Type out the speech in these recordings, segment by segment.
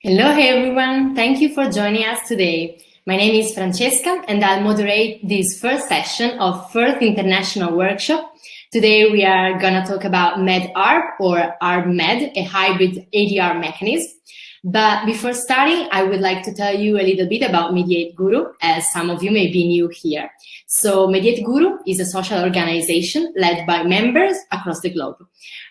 Hello everyone, thank you for joining us today. My name is Francesca and I'll moderate this first session of First International Workshop. Today we are going to talk about Med-Arb or Arb-Med, a hybrid ADR mechanism. But before starting, I would like to tell you a little bit about MediateGuru, as some of you may be new here. So MediateGuru is a social organization led by members across the globe.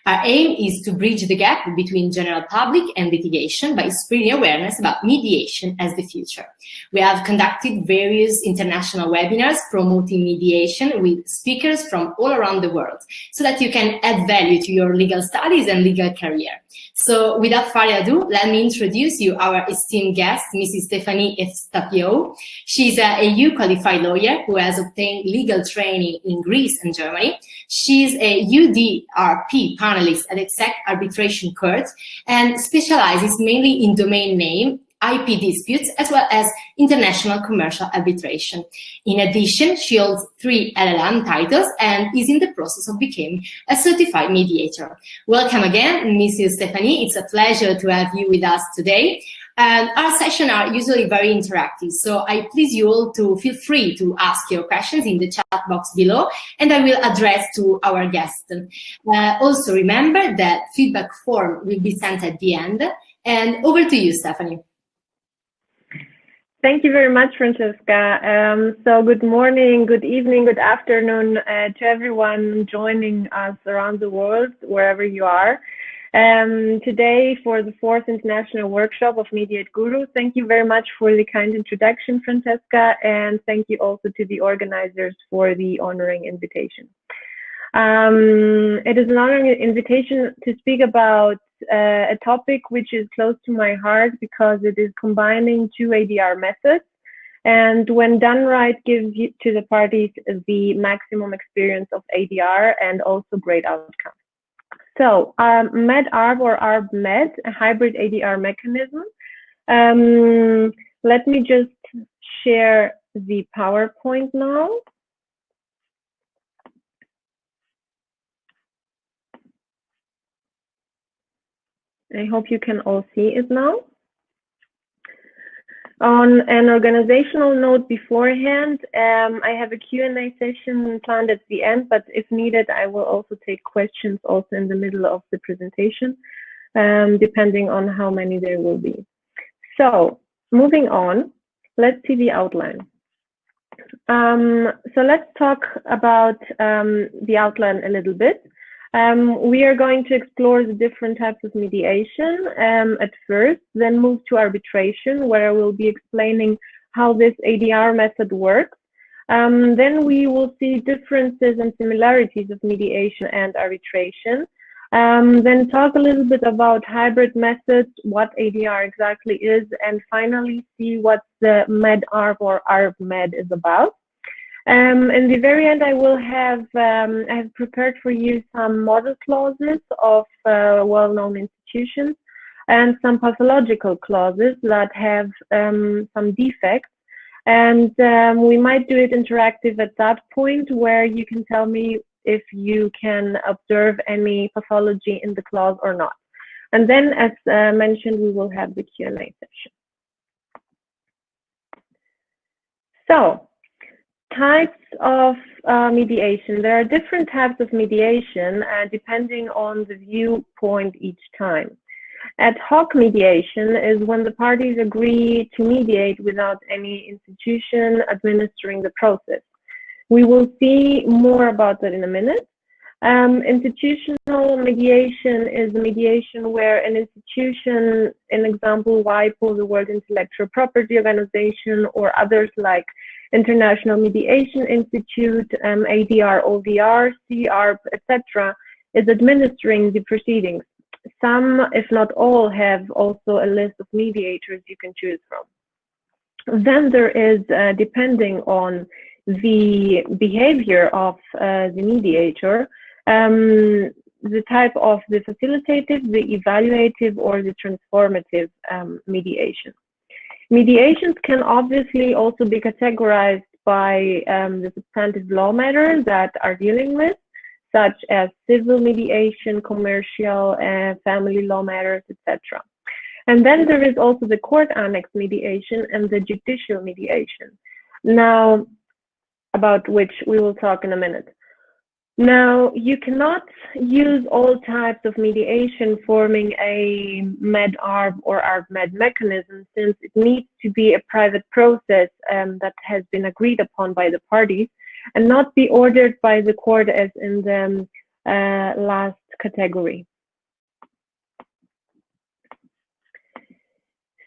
Our aim is to bridge the gap between general public and litigation by spreading awareness about mediation as the future. We have conducted various international webinars promoting mediation with speakers from all around the world so that you can add value to your legal studies and legal career. So without further ado, let me introduce you our esteemed guest, Mrs. Stefanie Efstathiou. She's a EU qualified lawyer who has obtained legal training in Greece and Germany. She's a UDRP Panelist at the Czech Arbitration Court and specializes mainly in domain name, IP disputes, as well as international commercial arbitration. In addition, she holds 3 LL.M titles and is in the process of becoming a certified mediator. Welcome again, Mrs. Stefanie. It's a pleasure to have you with us today. And our sessions are usually very interactive, so I please you all to feel free to ask your questions in the chat box below, and I will address to our guests. Also remember that feedback form will be sent at the end. And over to you, Stefanie. Thank you very much, Francesca. So good morning, good evening, good afternoon to everyone joining us around the world, wherever you are. Today for the 4th International Workshop of MediateGuru. Thank you very much for the kind introduction, Francesca, and thank you also to the organizers for the honoring invitation. It is an honoring invitation to speak about a topic which is close to my heart because it is combining 2 ADR methods, and when done right, gives to the parties the maximum experience of ADR and also great outcome. So Med-Arb or Arb-Med, a hybrid ADR mechanism. Let me just share the PowerPoint now. I hope you can all see it now. On an organizational note beforehand, I have a Q&A session planned at the end, but if needed, I will also take questions also in the middle of the presentation, depending on how many there will be. So moving on, let's see the outline. So let's talk about the outline a little bit. We are going to explore the different types of mediation at first, then move to arbitration, where I will be explaining how this ADR method works. Then we will see differences and similarities of mediation and arbitration. Then talk a little bit about hybrid methods, what ADR exactly is, and finally see what the Med-Arb or Arb-Med is about. In the very end, I will have I have prepared for you some model clauses of well-known institutions and some pathological clauses that have some defects, and we might do it interactive at that point where you can tell me if you can observe any pathology in the clause or not. And then, as mentioned, we will have the Q&A session. So, types of mediation. There are different types of mediation depending on the viewpoint each time. Ad hoc mediation is when the parties agree to mediate without any institution administering the process. We will see more about that in a minute. Institutional mediation is a mediation where an institution, in example, WIPO, the World Intellectual Property Organization, or others like International Mediation Institute, ADR, OVR, CARB, etc., is administering the proceedings. Some, if not all, have also a list of mediators you can choose from. Then there is, depending on the behavior of the mediator, the type of the facilitative, the evaluative, or the transformative mediation. Mediations can obviously also be categorized by the substantive law matters that are dealing with, such as civil mediation, commercial, family law matters, etc. And then there is also the court annex mediation and the judicial mediation, now about which we will talk in a minute. Now, you cannot use all types of mediation forming a Med-Arb or Arb-Med mechanism, since it needs to be a private process that has been agreed upon by the parties and not be ordered by the court as in the last category.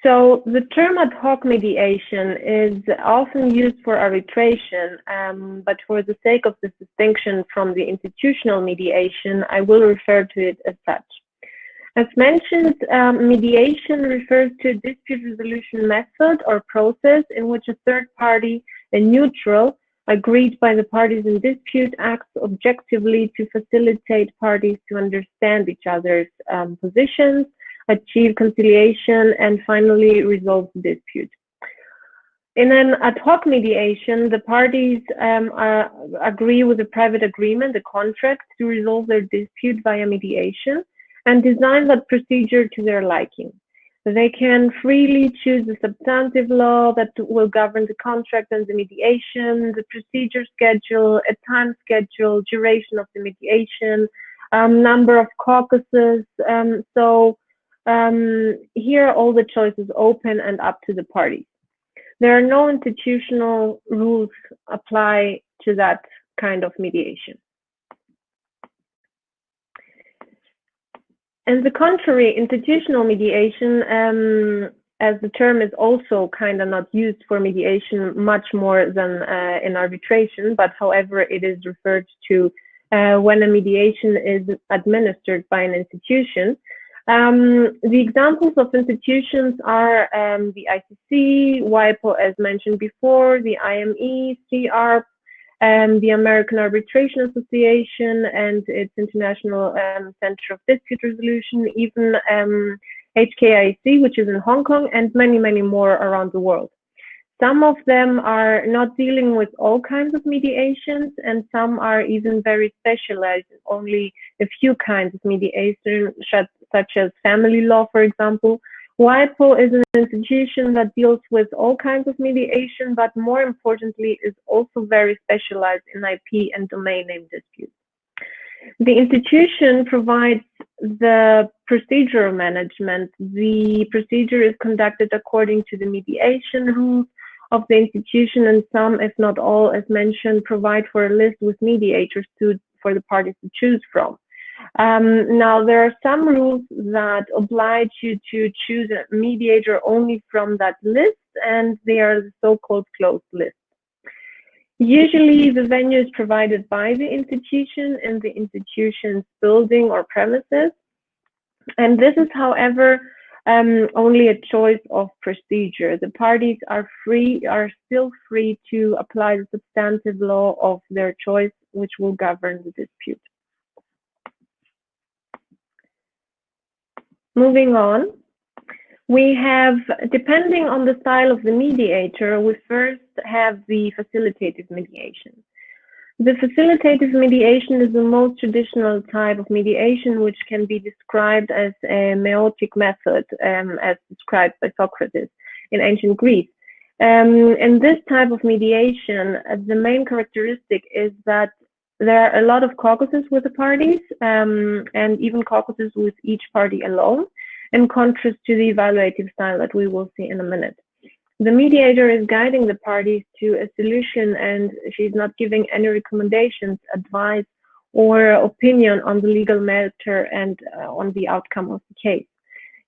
So the term ad hoc mediation is often used for arbitration, but for the sake of this distinction from the institutional mediation, I will refer to it as such. As mentioned, mediation refers to a dispute resolution method or process in which a third party, a neutral, agreed by the parties in dispute, acts objectively to facilitate parties to understand each other's positions, achieve conciliation, and finally resolve the dispute. In an ad hoc mediation, the parties agree with a private agreement, a contract, to resolve their dispute via mediation and design that procedure to their liking. They can freely choose the substantive law that will govern the contract and the mediation, the procedure schedule, a time schedule, duration of the mediation, number of caucuses. Here all the choices open and up to the parties. There are no institutional rules apply to that kind of mediation. On the contrary, institutional mediation, as the term is also kind of not used for mediation much more than in arbitration, but however it is referred to when a mediation is administered by an institution. The examples of institutions are the ICC, WIPO as mentioned before, the IME, CARB, the American Arbitration Association and its International Center of Dispute Resolution, even HKIC, which is in Hong Kong, and many, many more around the world. Some of them are not dealing with all kinds of mediations, and some are even very specialized in only a few kinds of mediation, such as family law, for example. WIPO is an institution that deals with all kinds of mediation, but more importantly is also very specialized in IP and domain name disputes. The institution provides the procedural management. The procedure is conducted according to the mediation rules of the institution, and some, if not all, as mentioned, provide for a list with mediators for the parties to choose from. Now, there are some rules that oblige you to choose a mediator only from that list, and they are the so-called closed list. Usually, the venue is provided by the institution in the institution's building or premises, and this is, however, only a choice of procedure. The parties are still free to apply the substantive law of their choice, which will govern the dispute. Moving on, we have, depending on the style of the mediator, we first have the facilitative mediation. The facilitative mediation is the most traditional type of mediation, which can be described as a meotic method, as described by Socrates in ancient Greece. In this type of mediation, the main characteristic is that there are a lot of caucuses with the parties, and even caucuses with each party alone, in contrast to the evaluative style that we will see in a minute. The mediator is guiding the parties to a solution, and she's not giving any recommendations, advice, or opinion on the legal matter and on the outcome of the case.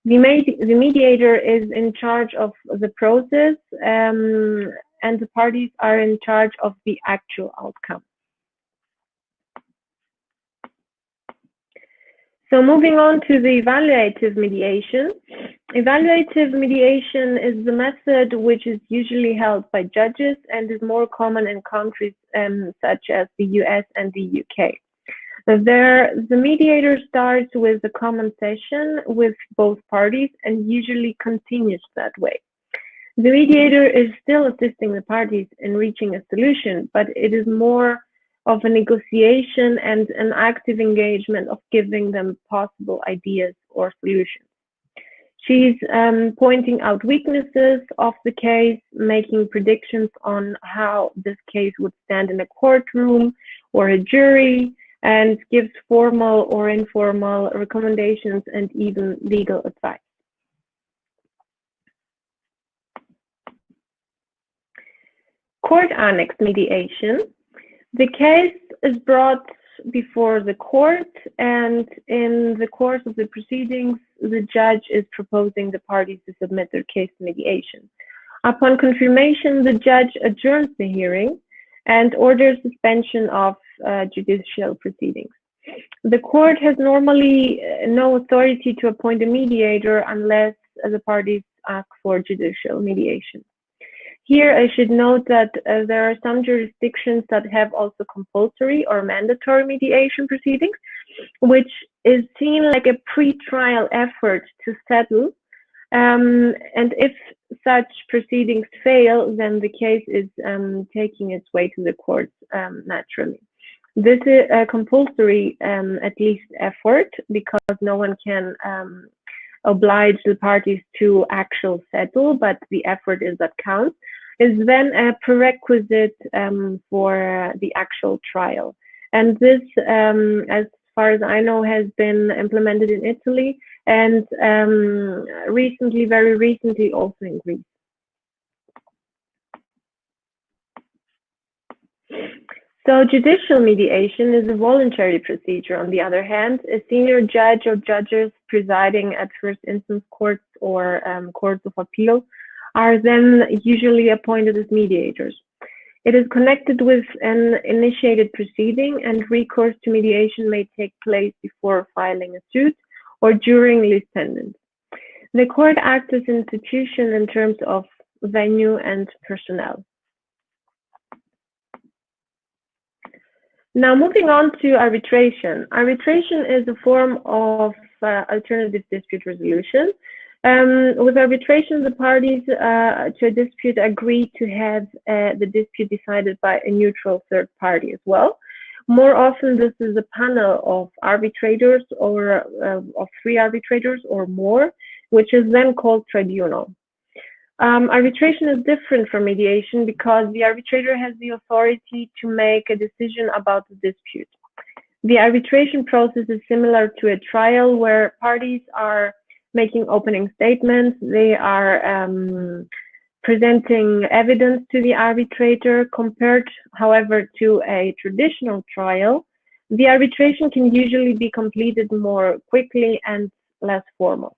The mediator is in charge of the process, and the parties are in charge of the actual outcome. So moving on to the evaluative mediation. Evaluative mediation is the method which is usually held by judges and is more common in countries such as the US and the UK. The mediator starts with a common session with both parties and usually continues that way. The mediator is still assisting the parties in reaching a solution, but it is more of a negotiation and an active engagement of giving them possible ideas or solutions. She's pointing out weaknesses of the case, making predictions on how this case would stand in a courtroom or a jury, and gives formal or informal recommendations and even legal advice. Court Annex mediation. The case is brought before the court, and in the course of the proceedings, the judge is proposing the parties to submit their case to mediation. Upon confirmation, the judge adjourns the hearing and orders suspension of judicial proceedings. The court has normally no authority to appoint a mediator unless the parties ask for judicial mediation. Here, I should note that there are some jurisdictions that have also compulsory or mandatory mediation proceedings, which is seen like a pre-trial effort to settle. And if such proceedings fail, then the case is taking its way to the courts naturally. This is a compulsory, at least, effort, because no one can oblige the parties to actually settle, but the effort is that counts, is then a prerequisite for the actual trial. And this, as far as I know, has been implemented in Italy and recently, very recently, also in Greece. So judicial mediation is a voluntary procedure. On the other hand, a senior judge or judges presiding at first instance courts or courts of appeal are then usually appointed as mediators. It is connected with an initiated proceeding, and recourse to mediation may take place before filing a suit or during lis pendens. The court acts as an institution in terms of venue and personnel. Now, moving on to arbitration. Arbitration is a form of alternative dispute resolution. With arbitration, the parties to a dispute agree to have the dispute decided by a neutral third party as well. More often, this is a panel of arbitrators or of 3 arbitrators or more, which is then called tribunal. Arbitration is different from mediation because the arbitrator has the authority to make a decision about the dispute. The arbitration process is similar to a trial where parties are making opening statements, they are presenting evidence to the arbitrator. Compared, however, to a traditional trial, the arbitration can usually be completed more quickly and less formal.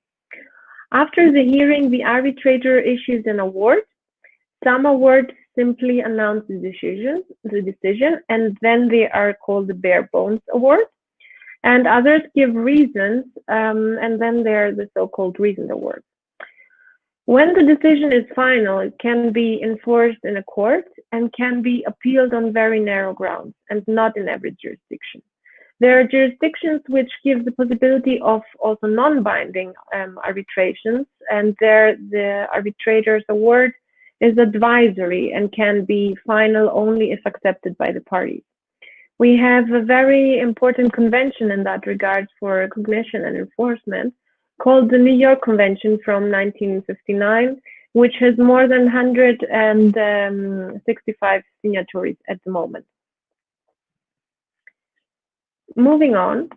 After the hearing, the arbitrator issues an award. Some awards simply announce the decision, and then they are called the bare bones award. And others give reasons, and then they're the so-called reasoned awards. When the decision is final, it can be enforced in a court and can be appealed on very narrow grounds, and not in every jurisdiction. There are jurisdictions which give the possibility of also non-binding arbitrations, and there the arbitrator's award is advisory and can be final only if accepted by the parties. We have a very important convention in that regard for recognition and enforcement called the New York Convention from 1959, which has more than 165 signatories at the moment. Moving on,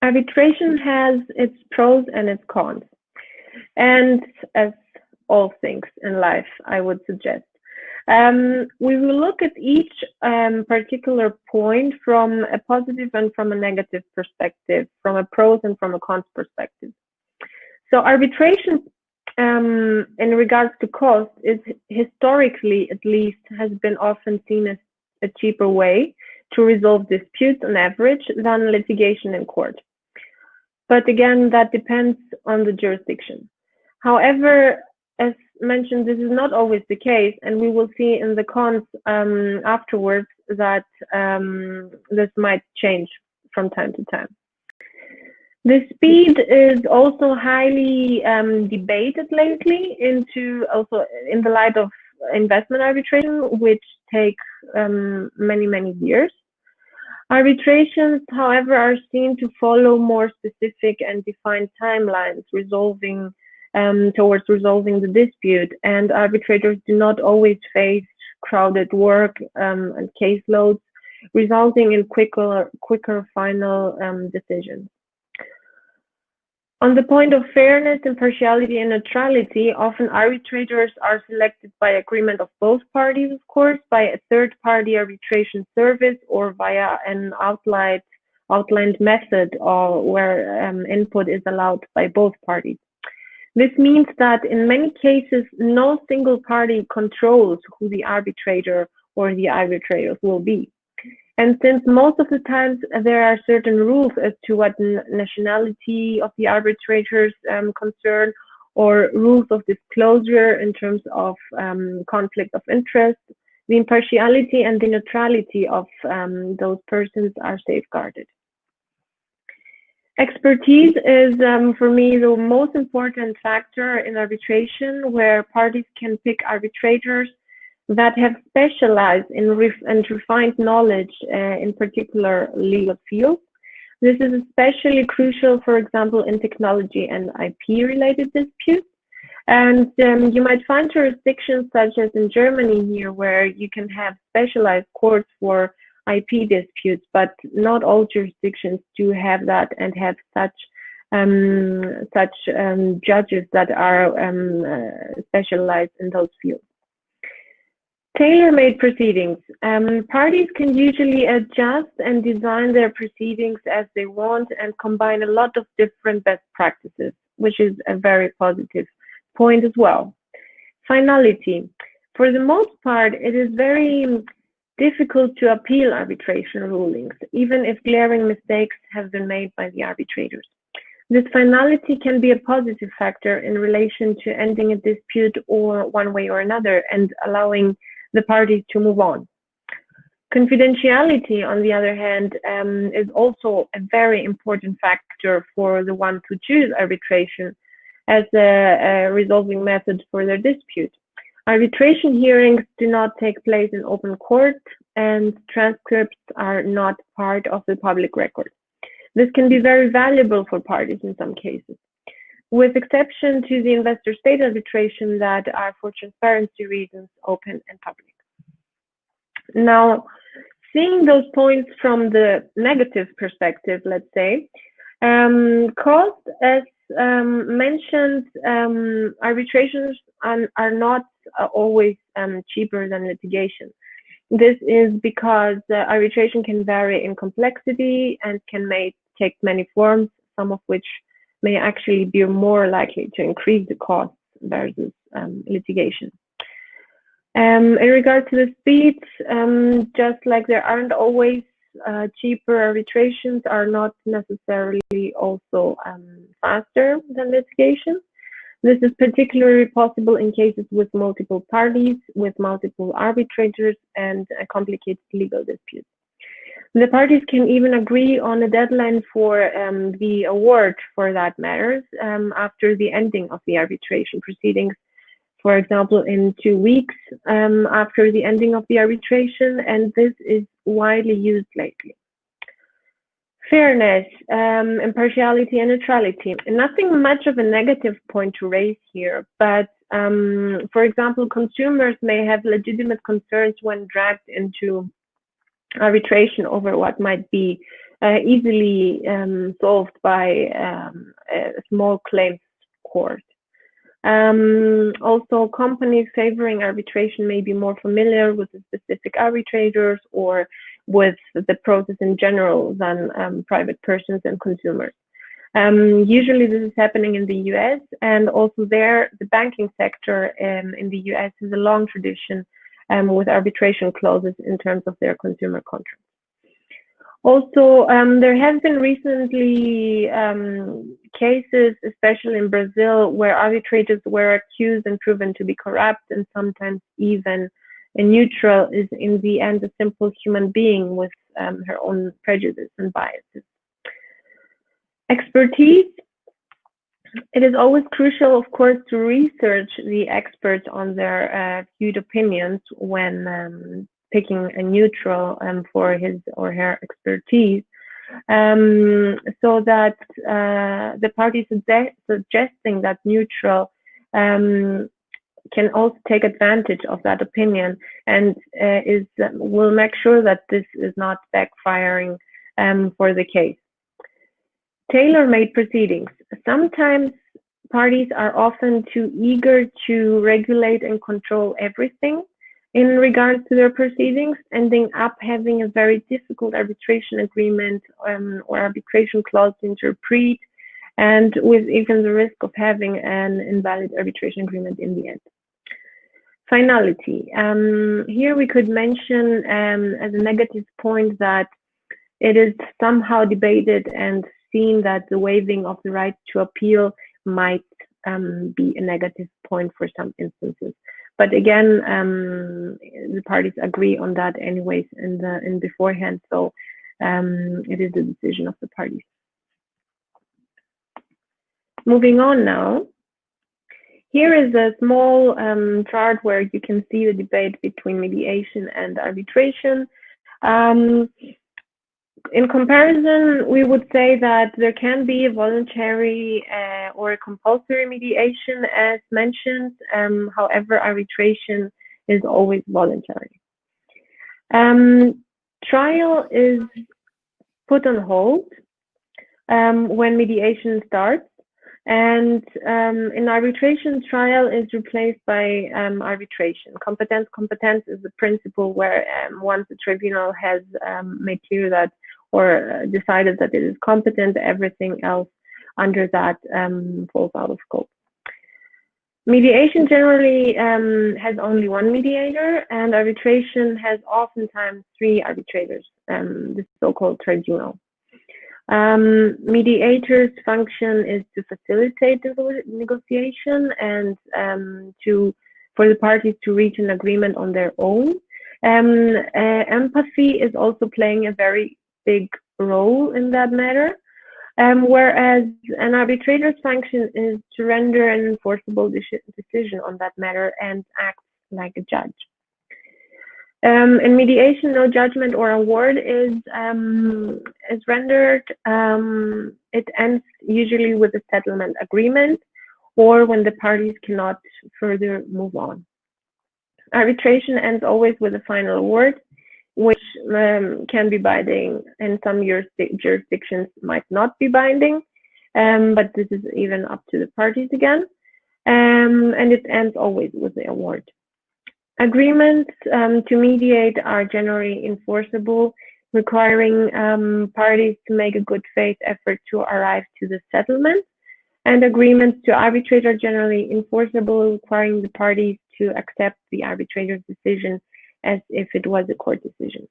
arbitration has its pros and its cons. And as all things in life, I would suggest. We will look at each particular point from a positive and from a negative perspective, from a pros and from a cons perspective. So arbitration, in regards to cost, is historically, at least, has been often seen as a cheaper way to resolve disputes on average than litigation in court. But again, that depends on the jurisdiction. However, as mentioned, this is not always the case, and we will see in the cons afterwards that this might change from time to time. The speed is also highly debated lately also in the light of investment arbitration, which take many years. Arbitrations, however, are seen to follow more specific and defined timelines, towards resolving the dispute, and arbitrators do not always face crowded work and caseloads, resulting in quicker final decisions. On the point of fairness, impartiality, and neutrality, often arbitrators are selected by agreement of both parties, of course, by a third-party arbitration service or via an outlined method where input is allowed by both parties. This means that in many cases, no single party controls who the arbitrator or the arbitrators will be. And since most of the times there are certain rules as to what nationality of the arbitrators concern, or rules of disclosure in terms of conflict of interest, the impartiality and the neutrality of those persons are safeguarded. Expertise is, for me, the most important factor in arbitration, where parties can pick arbitrators that have specialized in and refined knowledge in particular legal fields. This is especially crucial, for example, in technology and IP-related disputes. And you might find jurisdictions such as in Germany here, where you can have specialized courts for IP disputes, but not all jurisdictions do have that and have such judges that are specialized in those fields. Tailor-made proceedings. Parties can usually adjust and design their proceedings as they want and combine a lot of different best practices, which is a very positive point as well. Finality. For the most part, it is very difficult to appeal arbitration rulings, even if glaring mistakes have been made by the arbitrators. This finality can be a positive factor in relation to ending a dispute or one way or another and allowing the parties to move on. Confidentiality, on the other hand, is also a very important factor for the ones who choose arbitration as a resolving method for their dispute. Arbitration hearings do not take place in open court, and transcripts are not part of the public record. This can be very valuable for parties in some cases, with exception to the investor-state arbitration that are, for transparency reasons, open and public. Now, seeing those points from the negative perspective, let's say, cost, as mentioned, arbitrations are not always cheaper than litigation. This is because arbitration can vary in complexity and can take many forms, some of which may actually be more likely to increase the costs versus litigation. In regard to the speed, just like there aren't always cheaper, arbitrations are not necessarily also faster than litigation. This is particularly possible in cases with multiple parties, with multiple arbitrators, and complicated legal disputes. The parties can even agree on a deadline for the award, for that matter, after the ending of the arbitration proceedings, for example, in 2 weeks after the ending of the arbitration, and this is widely used lately. Fairness, impartiality, and neutrality. Nothing much of a negative point to raise here, but for example, consumers may have legitimate concerns when dragged into arbitration over what might be easily solved by a small claims court. Also, companies favoring arbitration may be more familiar with the specific arbitrators or with the process in general than private persons and consumers. Usually this is happening in the US, and also there, the banking sector in the US has a long tradition with arbitration clauses in terms of their consumer contracts. Also, there have been recently cases, especially in Brazil, where arbitrators were accused and proven to be corrupt, and sometimes even a neutral is in the end a simple human being with her own prejudice and biases. Expertise. It is always crucial, of course, to research the experts on their viewed opinions when picking a neutral for his or her expertise, so that the party suggesting that neutral can also take advantage of that opinion and will make sure that this is not backfiring for the case. Tailor-made proceedings. Sometimes parties are often too eager to regulate and control everything in regards to their proceedings, ending up having a very difficult arbitration agreement or arbitration clause to interpret, and with even the risk of having an invalid arbitration agreement in the end. Finality. Here we could mention as a negative point that it is somehow debated and seen that the waiving of the right to appeal might be a negative point for some instances. But again, the parties agree on that anyways in beforehand, so it is a decision of the parties. Moving on now. Here is a small chart where you can see the debate between mediation and arbitration. In comparison, we would say that there can be a voluntary or a compulsory mediation as mentioned. However, arbitration is always voluntary. Trial is put on hold when mediation starts. And in arbitration, trial is replaced by arbitration. Competence is the principle where once the tribunal has made clear that or decided that it is competent, everything else under that falls out of scope. Mediation generally has only one mediator, and arbitration has oftentimes 3 arbitrators, the so-called tribunal. Mediator's function is to facilitate the negotiation and for the parties to reach an agreement on their own. Empathy is also playing a very big role in that matter, whereas an arbitrator's function is to render an enforceable decision on that matter and act like a judge. In mediation, no judgment or award is rendered. It ends usually with a settlement agreement or when the parties cannot further move on. Arbitration ends always with a final word, which can be binding. In some jurisdictions might not be binding, but this is even up to the parties again. And it ends always with the award. Agreements to mediate are generally enforceable, requiring parties to make a good faith effort to arrive to the settlement. And agreements to arbitrate are generally enforceable, requiring the parties to accept the arbitrator's decision as if it was a court decision.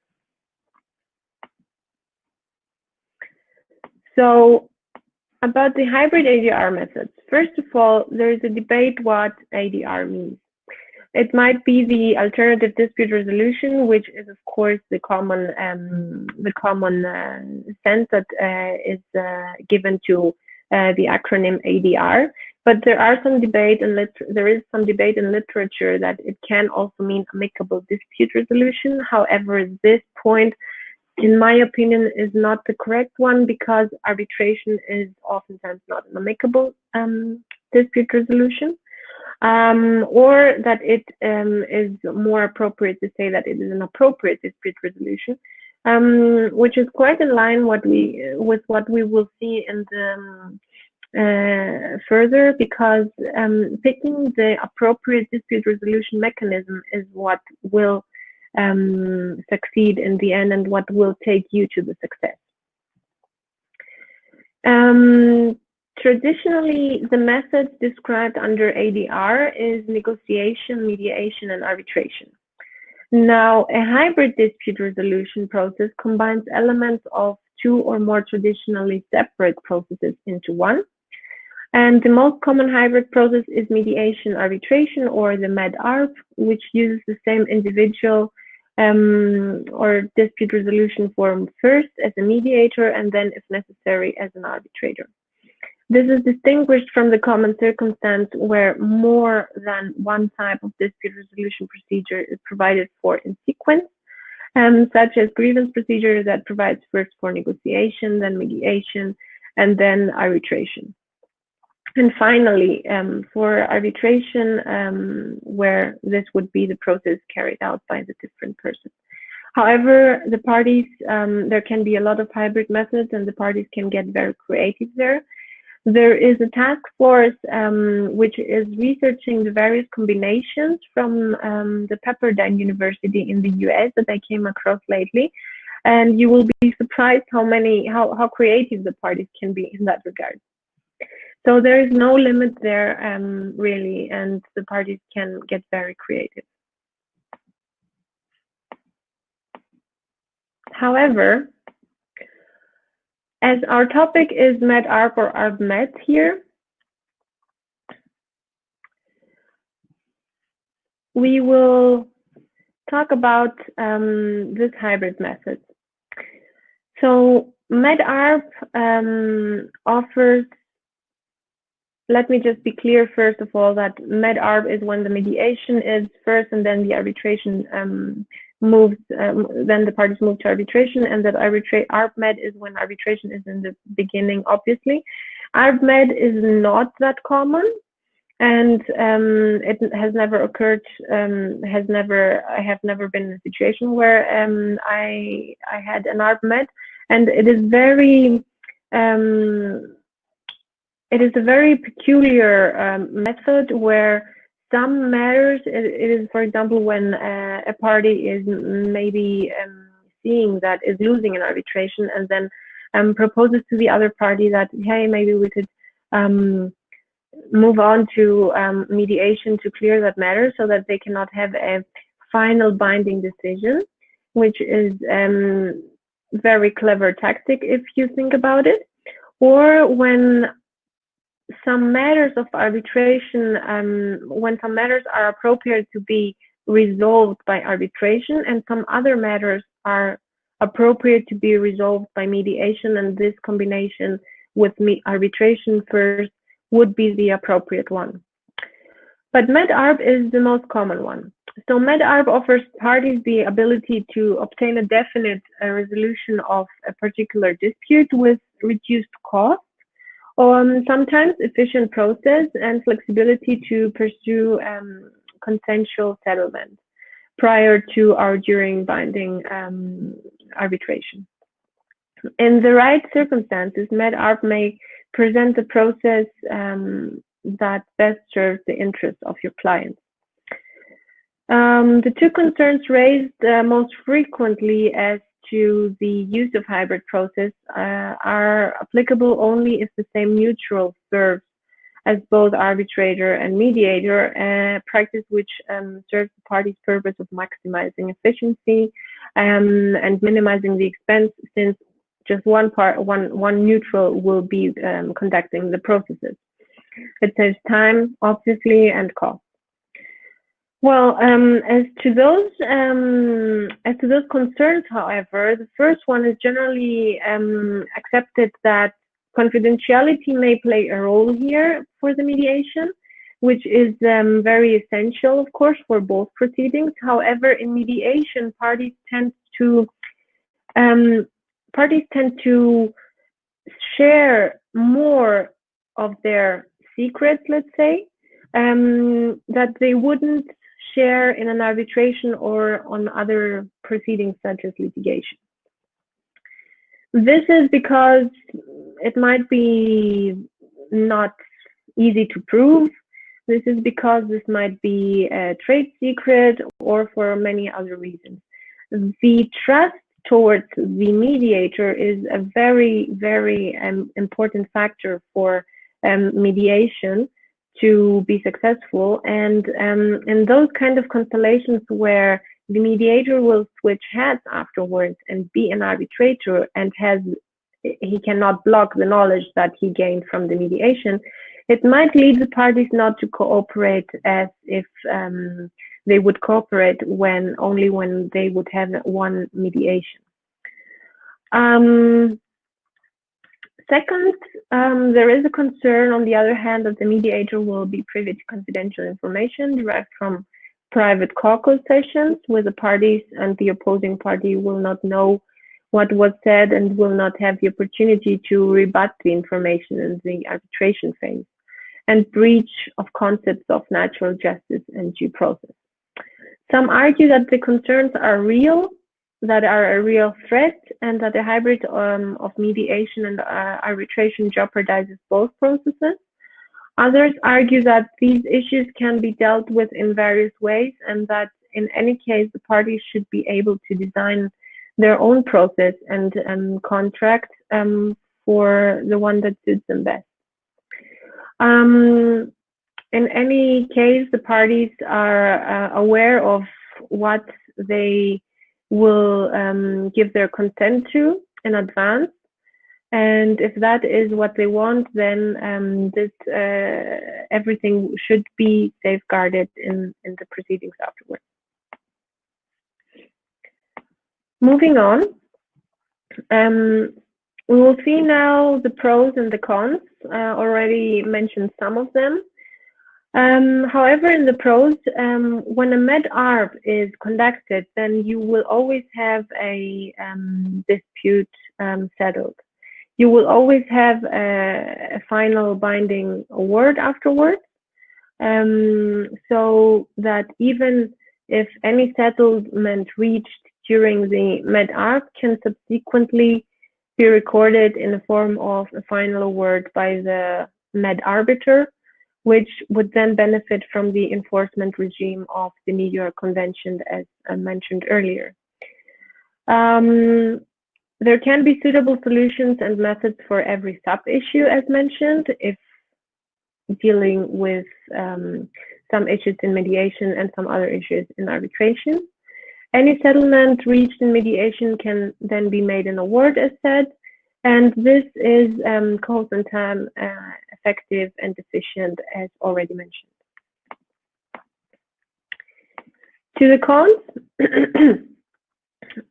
So, about the hybrid ADR methods. First of all, there is a debate what ADR means. It might be the alternative dispute resolution, which is of course the common sense that is given to the acronym ADR. But there is some debate in literature that it can also mean amicable dispute resolution. However, this point, in my opinion, is not the correct one because arbitration is oftentimes not an amicable dispute resolution. Or that it is more appropriate to say that it is an appropriate dispute resolution, which is quite in line with what we will see in the further, because picking the appropriate dispute resolution mechanism is what will succeed in the end and what will take you to the success. Traditionally, the methods described under ADR is negotiation, mediation, and arbitration. Now, a hybrid dispute resolution process combines elements of 2 or more traditionally separate processes into one. And the most common hybrid process is mediation arbitration, or the Med-Arb, which uses the same individual or dispute resolution form first as a mediator and then, if necessary, as an arbitrator. This is distinguished from the common circumstance where more than one type of dispute resolution procedure is provided for in sequence, such as grievance procedure that provides first for negotiation, then mediation, and then arbitration. And finally, for arbitration, where this would be the process carried out by the different persons. However, the parties, there can be a lot of hybrid methods and the parties can get very creative there. There is a task force which is researching the various combinations from the Pepperdine University in the US that I came across lately. And you will be surprised how creative the parties can be in that regard. So there is no limit there, really, and the parties can get very creative. However, as our topic is Med-Arb or Arb-Med here, we will talk about this hybrid method. So Med-Arb offers, let me just be clear first of all that Med-Arb is when the mediation is first and then the arbitration moves, then the parties move to arbitration, and that Arb-Med is when arbitration is in the beginning, obviously. Arb-Med is not that common, and it has never occurred, I have never been in a situation where I had an Arb-Med, and it is a very peculiar method where some matters, it is, for example, when a party is maybe seeing that is losing an arbitration and then proposes to the other party that, hey, maybe we could move on to mediation to clear that matter so that they cannot have a final binding decision, which is very clever tactic if you think about it. Or when some matters of arbitration, when some matters are appropriate to be resolved by arbitration and some other matters are appropriate to be resolved by mediation, and this combination with arbitration first would be the appropriate one. But Med-Arb is the most common one. So Med-Arb offers parties the ability to obtain a definite resolution of a particular dispute with reduced cost, sometimes efficient process and flexibility to pursue consensual settlement prior to or during binding arbitration. In the right circumstances, Med-Arb may present a process that best serves the interests of your clients. The two concerns raised most frequently as to the use of hybrid process are applicable only if the same neutral serves as both arbitrator and mediator, a practice which serves the party's purpose of maximizing efficiency and minimizing the expense, since just one neutral will be conducting the processes. It saves time, obviously, and cost. Well, as to those concerns, however, the first one is generally accepted that confidentiality may play a role here for the mediation, which is very essential, of course, for both proceedings. However, in mediation, parties tend to share more of their secrets, let's say, that they wouldn't share in an arbitration or on other proceedings such as litigation. This is because it might be not easy to prove. This is because this might be a trade secret or for many other reasons. The trust towards the mediator is a very, very important factor for mediation to be successful, and in those kind of constellations where the mediator will switch hats afterwards and be an arbitrator and he cannot block the knowledge that he gained from the mediation, it might lead the parties not to cooperate as if they would cooperate only when they would have one mediation. Second, there is a concern, on the other hand, that the mediator will be privy to confidential information derived from private caucus sessions with the parties, and the opposing party will not know what was said and will not have the opportunity to rebut the information in the arbitration phase, and breach of concepts of natural justice and due process. Some argue that the concerns are real, that are a real threat, and that a hybrid of mediation and arbitration jeopardizes both processes. Others argue that these issues can be dealt with in various ways, and that in any case the parties should be able to design their own process and contract for the one that suits them best. In any case, the parties are aware of what they will give their consent to in advance, and if that is what they want, then everything should be safeguarded in the proceedings afterwards. Moving on, we will see now the pros and the cons. Already mentioned some of them. However, in the pros, when a Med-Arb is conducted, then you will always have a dispute settled. You will always have a final binding award afterwards, so that even if any settlement reached during the Med-Arb can subsequently be recorded in the form of a final award by the Med-Arbiter, which would then benefit from the enforcement regime of the New York Convention, as I mentioned earlier. There can be suitable solutions and methods for every sub-issue, as mentioned, if dealing with some issues in mediation and some other issues in arbitration. Any settlement reached in mediation can then be made an award, as said, and this is cost and time effective and efficient, as already mentioned. To the cons,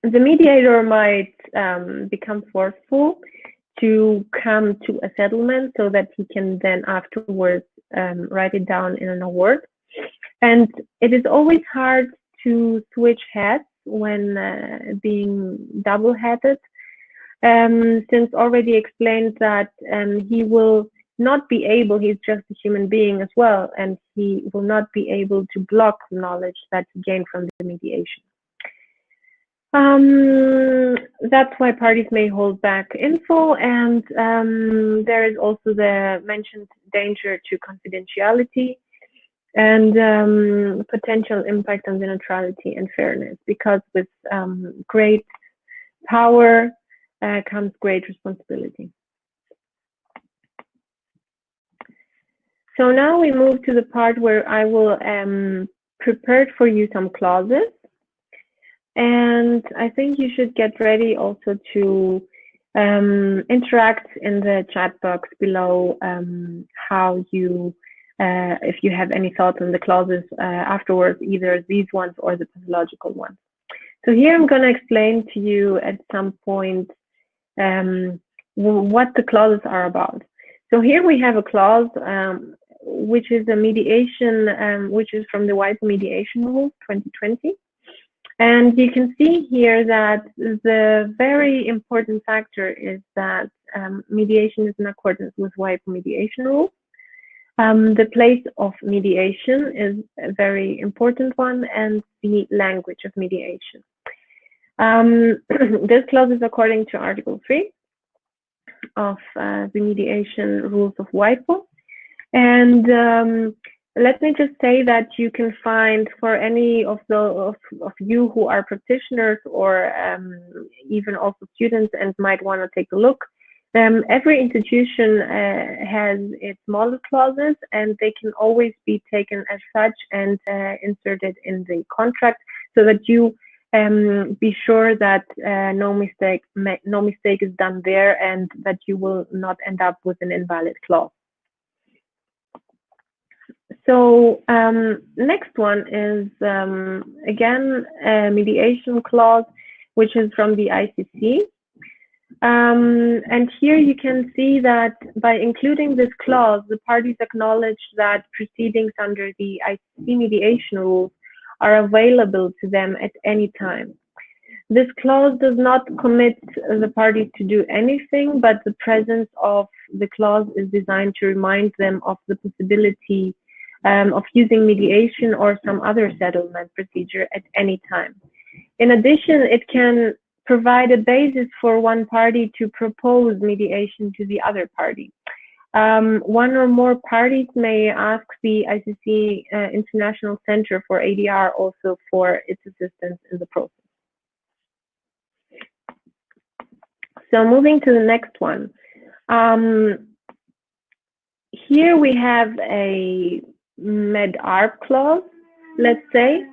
the mediator might become forceful to come to a settlement so that he can then afterwards write it down in an award. And it is always hard to switch hats when being double-hatted, since already explained that he will not be able, he's just a human being as well, and he will not be able to block knowledge that he gained from the mediation. That's why parties may hold back info, and there is also the mentioned danger to confidentiality and potential impact on the neutrality and fairness, because with great power comes great responsibility. So now we move to the part where I will prepare for you some clauses. And I think you should get ready also to interact in the chat box below how you, if you have any thoughts on the clauses afterwards, either these ones or the pathological ones. So here I'm going to explain to you at some point what the clauses are about. So here we have a clause which is a mediation, which is from the WIPO Mediation Rules 2020. And you can see here that the very important factor is that mediation is in accordance with WIPO mediation rules. The place of mediation is a very important one, and the language of mediation. This clause is according to Article 3 of the mediation rules of WIPO. And let me just say that you can find, for any of you who are practitioners or even also students and might want to take a look, every institution has its model clauses, and they can always be taken as such and inserted in the contract, so that you be sure that no mistake is done there, and that you will not end up with an invalid clause. So next one is again a mediation clause, which is from the ICC. And here you can see that by including this clause, the parties acknowledge that proceedings under the ICC mediation rules are available to them at any time. This clause does not commit the parties to do anything, but the presence of the clause is designed to remind them of the possibility of using mediation or some other settlement procedure at any time. In addition, it can provide a basis for one party to propose mediation to the other party. One or more parties may ask the ICC International Center for ADR also for its assistance in the process. So moving to the next one. Here we have a Med-Arb clause, let's say,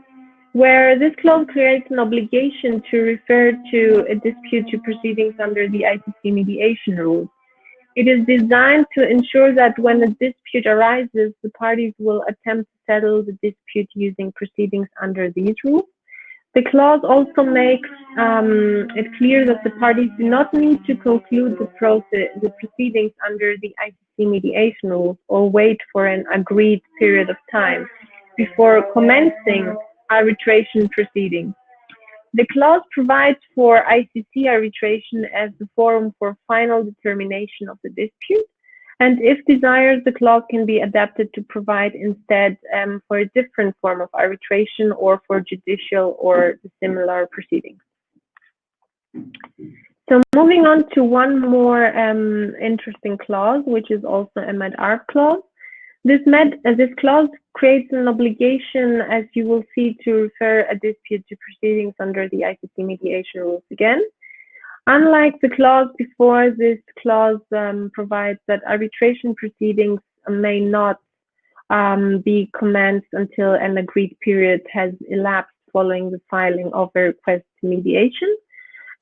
where this clause creates an obligation to refer to a dispute to proceedings under the ICC mediation rules. It is designed to ensure that when a dispute arises, the parties will attempt to settle the dispute using proceedings under these rules. The clause also makes it clear that the parties do not need to conclude the proceedings under the ICC mediation rules or wait for an agreed period of time before commencing arbitration proceedings. The clause provides for ICC arbitration as the forum for final determination of the dispute, and if desired, the clause can be adapted to provide instead for a different form of arbitration or for judicial or similar proceedings. So moving on to one more interesting clause, which is also a Med-Arb clause. This clause creates an obligation, as you will see, to refer a dispute to proceedings under the ICC mediation rules again. Unlike the clause before, this clause provides that arbitration proceedings may not be commenced until an agreed period has elapsed following the filing of a request to mediation.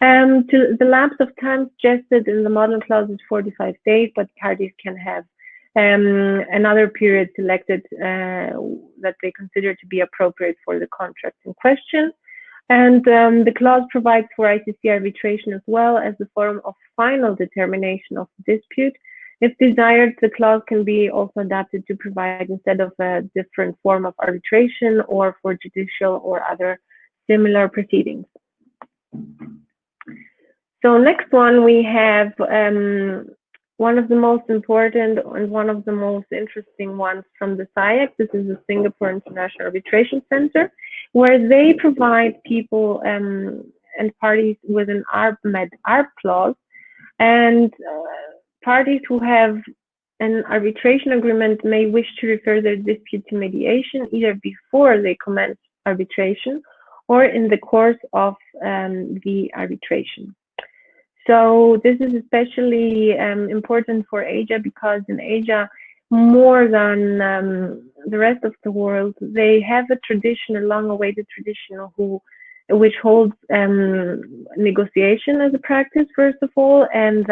To the lapse of time suggested in the model clause is 45 days, but parties can have another period selected that they consider to be appropriate for the contract in question. And the clause provides for ICC arbitration as well as the form of final determination of the dispute. If desired, the clause can be also adapted to provide instead of a different form of arbitration or for judicial or other similar proceedings. So next one, we have one of the most important and one of the most interesting ones from the SIAC. This is the Singapore International Arbitration Center, where they provide people and parties with an Arb-Med Arb clause, and parties who have an arbitration agreement may wish to refer their dispute to mediation either before they commence arbitration or in the course of the arbitration. So this is especially important for Asia because in Asia, more than the rest of the world, they have a tradition, a long-awaited tradition, which holds negotiation as a practice, first of all, and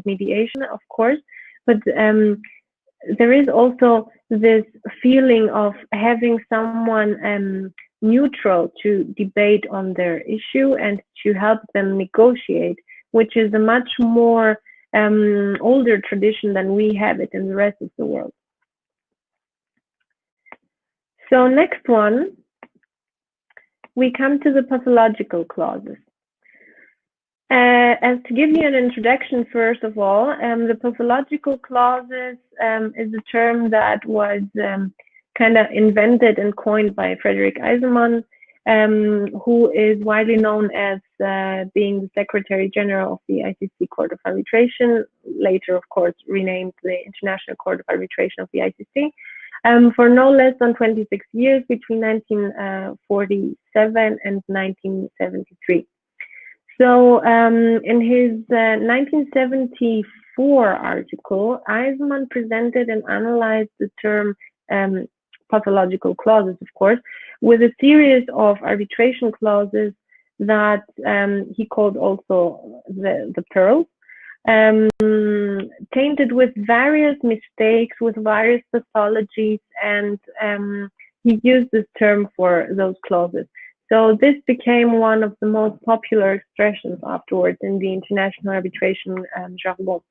mediation, of course. But there is also this feeling of having someone neutral to debate on their issue and to help them negotiate, which is a much more older tradition than we have it in the rest of the world. So next one, we come to the pathological clauses. As to give you an introduction, first of all, the pathological clauses is a term that was kind of invented and coined by Frederick Eisenman, who is widely known as being the Secretary General of the ICC Court of Arbitration, later, of course, renamed the International Court of Arbitration of the ICC, for no less than 26 years between 1947 and 1973. So in his 1974 article, Eisenman presented and analyzed the term pathological clauses, of course, with a series of arbitration clauses that he called also the pearls, tainted with various mistakes, with various pathologies, and he used this term for those clauses. So this became one of the most popular expressions afterwards in the international arbitration jargon.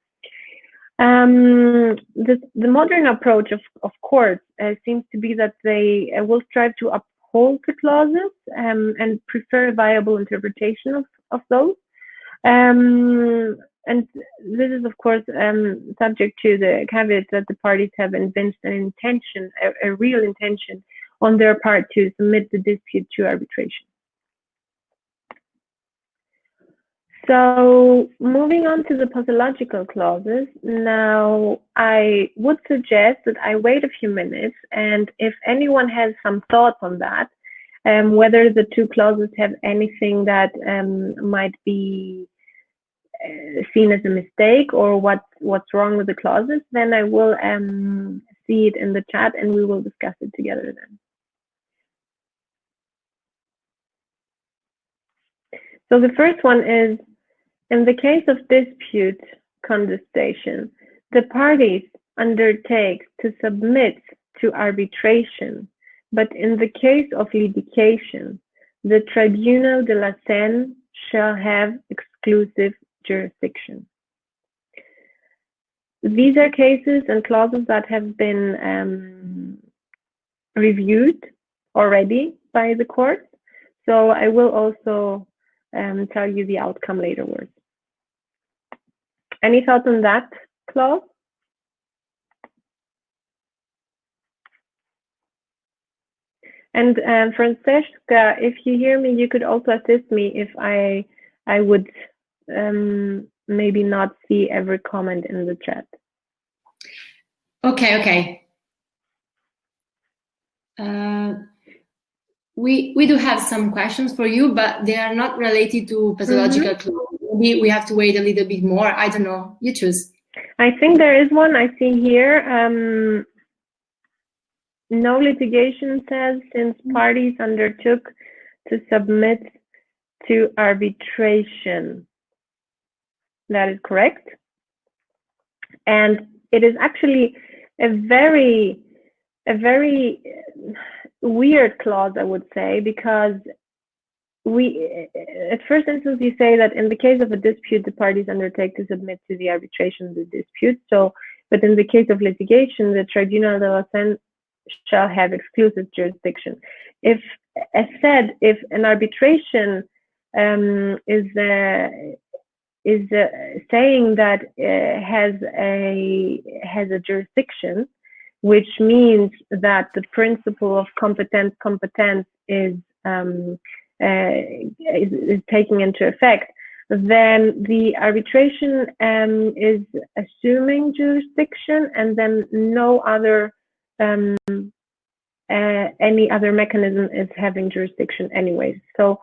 The modern approach of courts seems to be that they will strive to uphold the clauses and prefer a viable interpretation of those. And this is, of course, subject to the caveat that the parties have evinced an intention, a real intention on their part to submit the dispute to arbitration. So moving on to the pathological clauses, now I would suggest that I wait a few minutes, and if anyone has some thoughts on that, whether the two clauses have anything that might be seen as a mistake or what's wrong with the clauses, then I will see it in the chat and we will discuss it together then. So the first one is, in the case of dispute contestation, the parties undertake to submit to arbitration, but in the case of litigation, the Tribunal de la Seine shall have exclusive jurisdiction. These are cases and clauses that have been reviewed already by the court, so I will also tell you the outcome laterwards. Any thoughts on that clause? And Francesca, if you hear me, you could also assist me if I would maybe not see every comment in the chat. Okay. We do have some questions for you, but they are not related to pathological clause. Maybe we have to wait a little bit more. I don't know. You choose. I think there is one I see here. No litigation says, since parties undertook to submit to arbitration. That is correct. And it is actually a very weird clause, I would say, because at first instance, you say that in the case of a dispute, the parties undertake to submit to the arbitration of the dispute. So, but in the case of litigation, the Tribunal de la Seine shall have exclusive jurisdiction. If, as said, if an arbitration is saying that has a jurisdiction, which means that the principle of competence is taking into effect, then the arbitration is assuming jurisdiction, and then no other any other mechanism is having jurisdiction anyways. So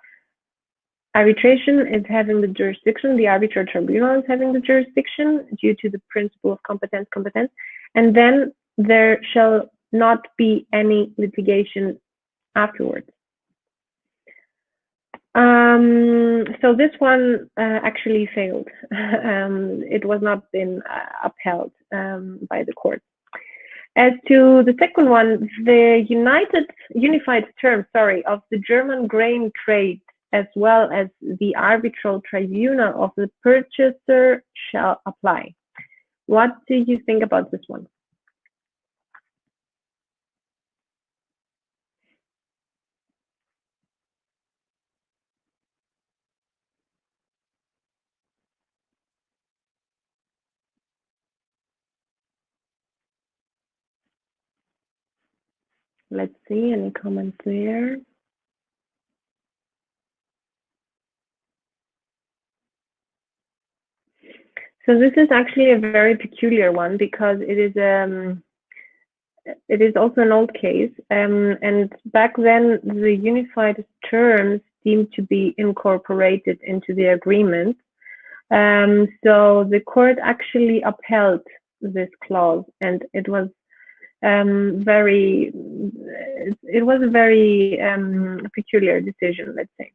arbitration is having the jurisdiction, the arbitral tribunal is having the jurisdiction due to the principle of competence, and then there shall not be any litigation afterwards. So this one actually failed. It was not been upheld by the court. As to the second one, the unified term, of the German grain trade, as well as the arbitral tribunal of the purchaser, shall apply. What do you think about this one? Let's see, any comments there? So this is actually a very peculiar one, because it is also an old case, and back then the unified terms seemed to be incorporated into the agreement. So the court actually upheld this clause, and it was a very peculiar decision, let's say.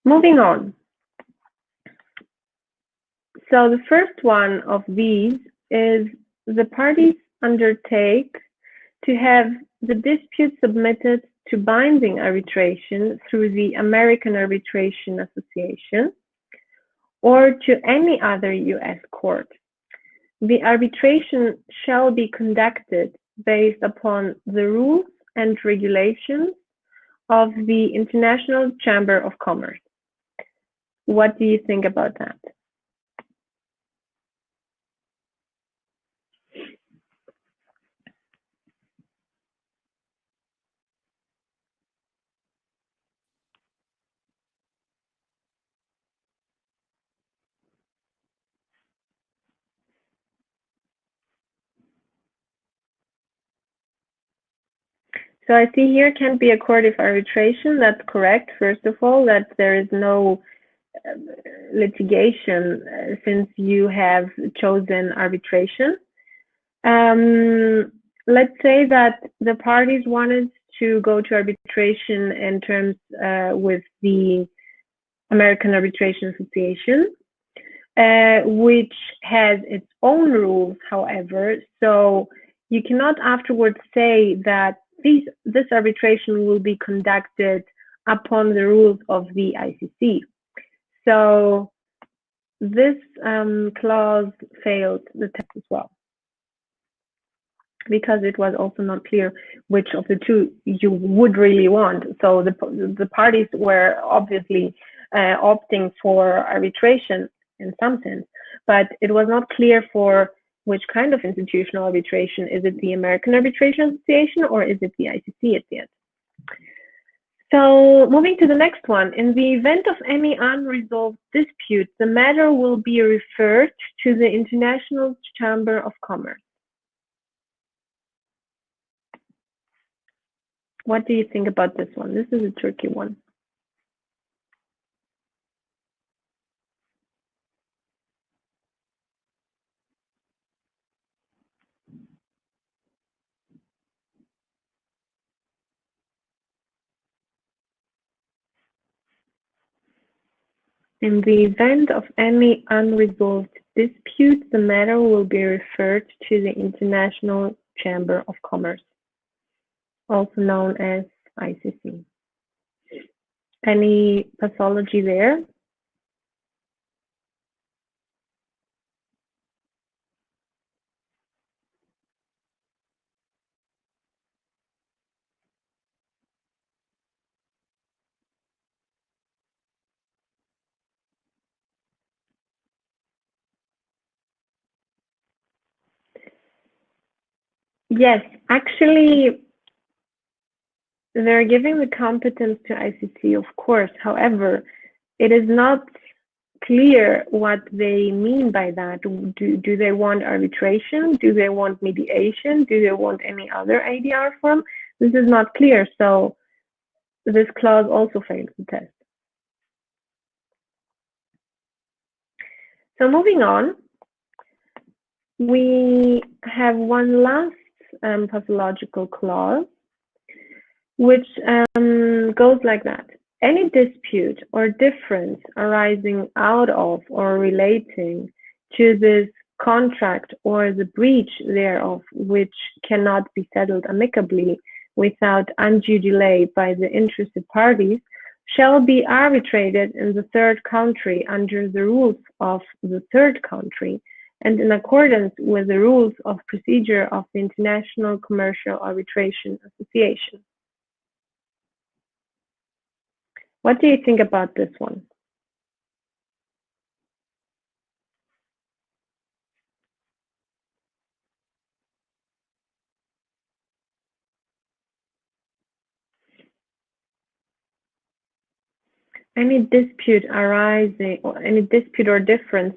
Moving on. So the first one of these is the parties undertake to have the dispute submitted to binding arbitration through the American Arbitration Association or to any other U.S. court. The arbitration shall be conducted based upon the rules and regulations of the International Chamber of Commerce. What do you think about that? So I see here can't be a court of arbitration. That's correct. First of all, that there is no litigation since you have chosen arbitration. Let's say that the parties wanted to go to arbitration in terms with the American Arbitration Association, which has its own rules, however, so you cannot afterwards say that this arbitration will be conducted upon the rules of the ICC. So this clause failed the test as well, because it was also not clear which of the two you would really want. So the parties were obviously opting for arbitration in some sense, but it was not clear for which kind of institutional arbitration. Is it the American Arbitration Association or is it the ICC at the end? So moving to the next one, in the event of any unresolved dispute, the matter will be referred to the International Chamber of Commerce. What do you think about this one? This is a tricky one. In the event of any unresolved dispute, the matter will be referred to the International Chamber of Commerce, also known as ICC. Any pathology there? Yes, actually, they're giving the competence to ICC, of course. However, it is not clear what they mean by that. Do they want arbitration? Do they want mediation? Do they want any other ADR form? This is not clear, so this clause also fails the test. So moving on, we have one last pathological clause, which goes like that. Any dispute or difference arising out of or relating to this contract or the breach thereof, which cannot be settled amicably without undue delay by the interested parties, shall be arbitrated in the third country under the rules of the third country and in accordance with the rules of procedure of the International Commercial Arbitration Association. What do you think about this one? Any dispute arising, or any dispute or difference,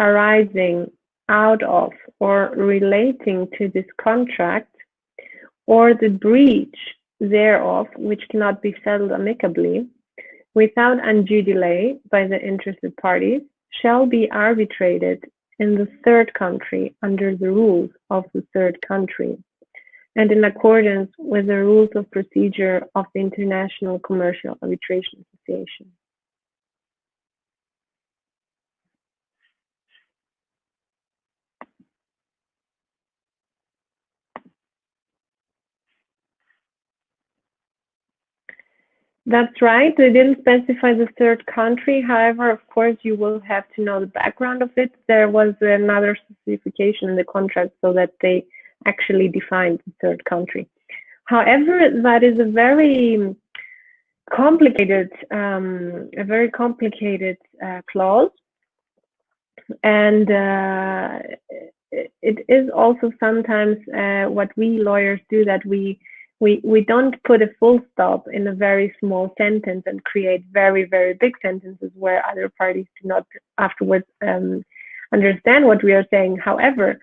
arising out of or relating to this contract or the breach thereof, which cannot be settled amicably without undue delay by the interested parties, shall be arbitrated in the third country under the rules of the third country and in accordance with the rules of procedure of the International Commercial Arbitration Association. That's right. They didn't specify the third country. However, of course, you will have to know the background of it. There was another specification in the contract so that they actually defined the third country. However, that is a very complicated clause, and it is also sometimes what we lawyers do, that we don't put a full stop in a very small sentence and create very, very big sentences where other parties do not afterwards understand what we are saying. However,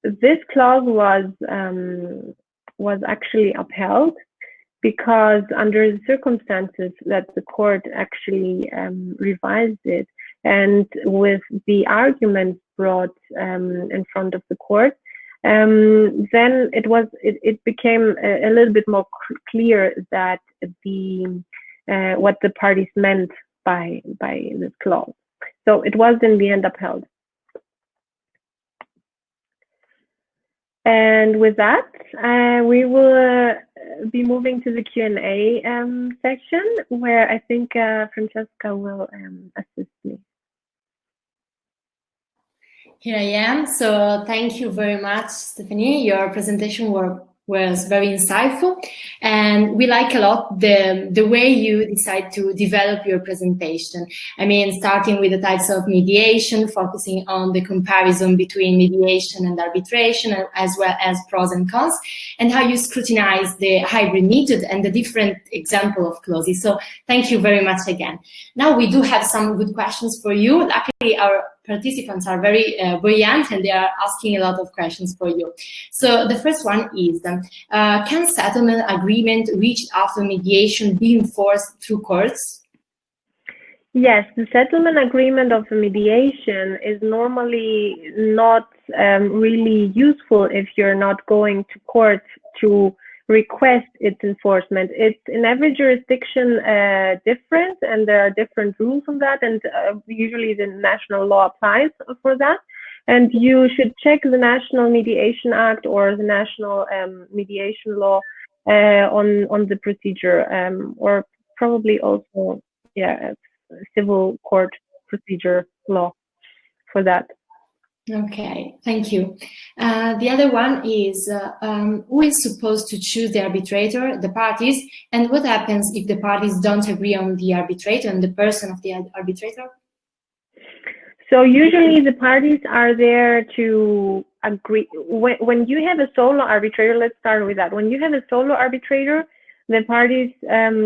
this clause was actually upheld, because under the circumstances that the court actually revised it, and with the arguments brought in front of the court, then it became a little bit more clear that what the parties meant by this clause. So it was in the end upheld. And with that, we will be moving to the Q&A section, where I think Francesca will assist me. Here I am. So thank you very much, Stefanie. Your presentation was very insightful, and we like a lot the way you decide to develop your presentation. I mean, starting with the types of mediation, focusing on the comparison between mediation and arbitration, as well as pros and cons, and how you scrutinize the hybrid method and the different example of clauses. So thank you very much again. Now we do have some good questions for you. Luckily, our participants are very buoyant, and they are asking a lot of questions for you. So the first one is, can settlement agreement reached after mediation be enforced through courts? Yes, the settlement agreement of the mediation is normally not really useful if you're not going to court to request its enforcement. It's in every jurisdiction different, and there are different rules on that, and usually the national law applies for that. And you should check the National Mediation Act or the National Mediation Law on the procedure, or probably also, yeah, civil court procedure law for that. Okay, thank you. The other one is, who is supposed to choose the arbitrator, the parties, and what happens if the parties don't agree on the arbitrator and the person of the arbitrator? So usually the parties are there to agree. When you have a solo arbitrator, let's start with that. When you have a solo arbitrator, the parties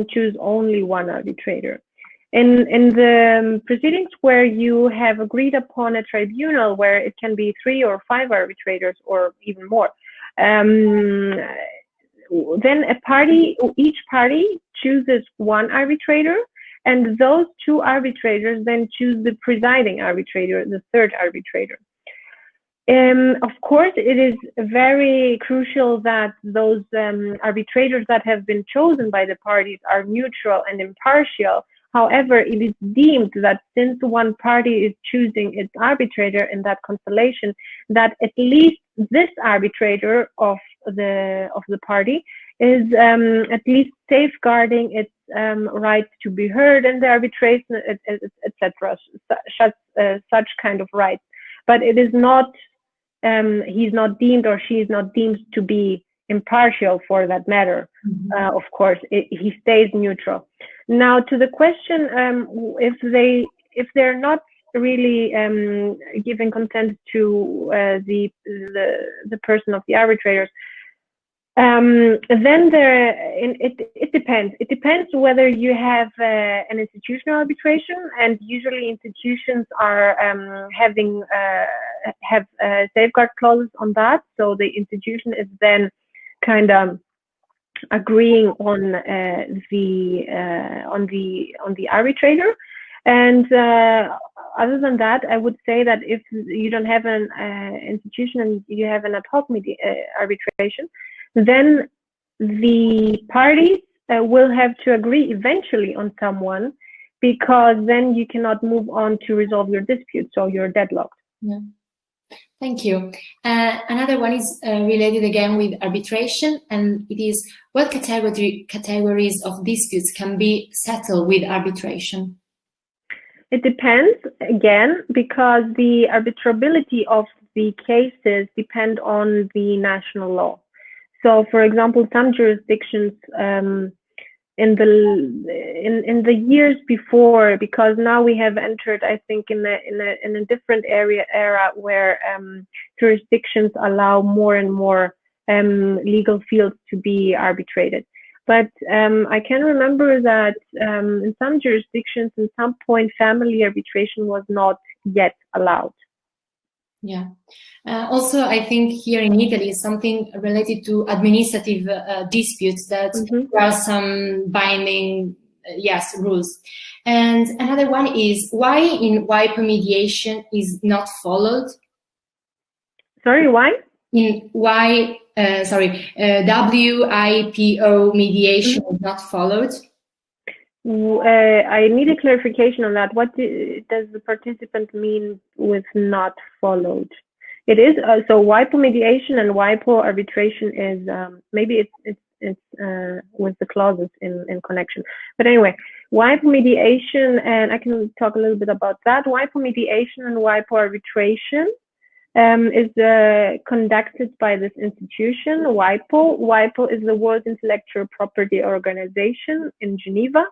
choose only one arbitrator. In the proceedings where you have agreed upon a tribunal, where it can be 3 or 5 arbitrators or even more, then each party chooses one arbitrator, and those 2 arbitrators then choose the presiding arbitrator, the third arbitrator. Of course, it is very crucial that those arbitrators that have been chosen by the parties are neutral and impartial. However, it is deemed that since one party is choosing its arbitrator in that constellation, that at least this arbitrator of the party is at least safeguarding its right to be heard in the arbitration, etc. Such kind of rights. But it is not, he's not deemed or she is not deemed to be impartial for that matter. Of course, he stays neutral. Now, to the question, if they're not really giving consent to the person of the arbitrators, then it depends. It depends whether you have an institutional arbitration, and usually institutions are have safeguard clauses on that. So the institution is then kind of agreeing on the arbitrator. And other than that, I would say that if you don't have an institution and you have an ad hoc arbitration, then the parties will have to agree eventually on someone, because then you cannot move on to resolve your dispute, so you're deadlocked. Yeah. Thank you. Another one is related again with arbitration, and it is, what categories of disputes can be settled with arbitration? It depends, again, because the arbitrability of the cases depend on the national law. So, for example, some jurisdictions in the years before, because now we have entered, I think, in a different era where jurisdictions allow more and more legal fields to be arbitrated. But I can remember that in some jurisdictions, at some point, family arbitration was not yet allowed. Yeah. Also, I think here in Italy, something related to administrative disputes that there are some binding, rules. And another one is why in WIPO mediation is not followed? Sorry, why? In WIPO mediation is not followed? I need a clarification on that. What does the participant mean with not followed? It is so WIPO mediation and WIPO arbitration is maybe it's with the clauses in connection. But anyway, WIPO mediation, and I can talk a little bit about that. WIPO mediation and WIPO arbitration is conducted by this institution, WIPO. WIPO is the World Intellectual Property Organization in Geneva,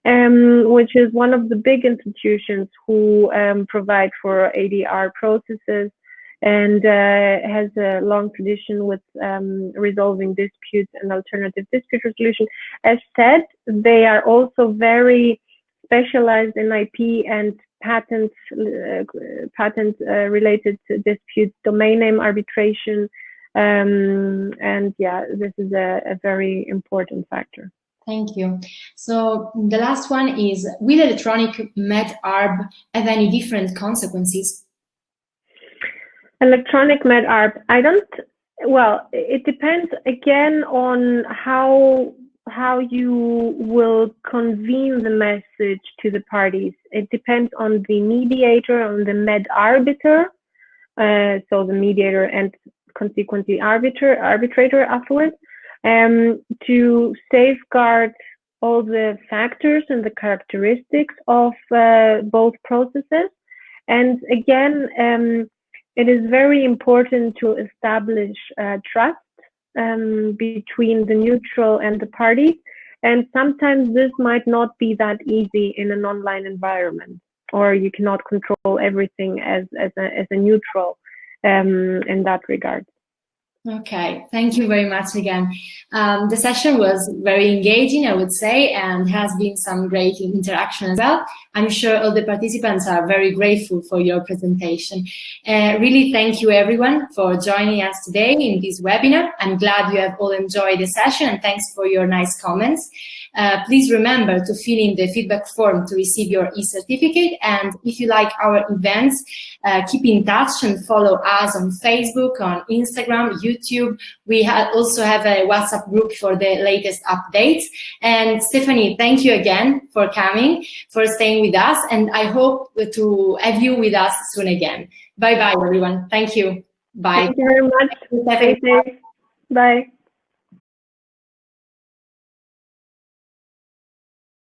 which is one of the big institutions who provide for ADR processes and has a long tradition with resolving disputes and alternative dispute resolution. As said, they are also very specialized in IP and patents, related to disputes, domain name arbitration, and yeah, this is a very important factor. Thank you. So the last one is, will electronic Med-Arb have any different consequences? Electronic Med-Arb, well, it depends again on how you will convene the message to the parties. It depends on the mediator, on the med-arbiter, so the mediator and consequently arbitrator afterwards, to safeguard all the factors and the characteristics of both processes. And again, it is very important to establish trust between the neutral and the party, and sometimes this might not be that easy in an online environment, or you cannot control everything as a neutral in that regard. Okay, thank you very much again. The session was very engaging, I would say, and has been some great interaction as well. I'm sure all the participants are very grateful for your presentation. Really thank you everyone for joining us today in this webinar. I'm glad you have all enjoyed the session, and thanks for your nice comments. Please remember to fill in the feedback form to receive your e-certificate, and if you like our events, keep in touch and follow us on Facebook, on Instagram, YouTube. We also have a WhatsApp group for the latest updates. And Stefanie, thank you again for coming, for staying with us, and I hope to have you with us soon again. Bye-bye, everyone. Thank you. Bye. Thank you very much. Bye. Bye.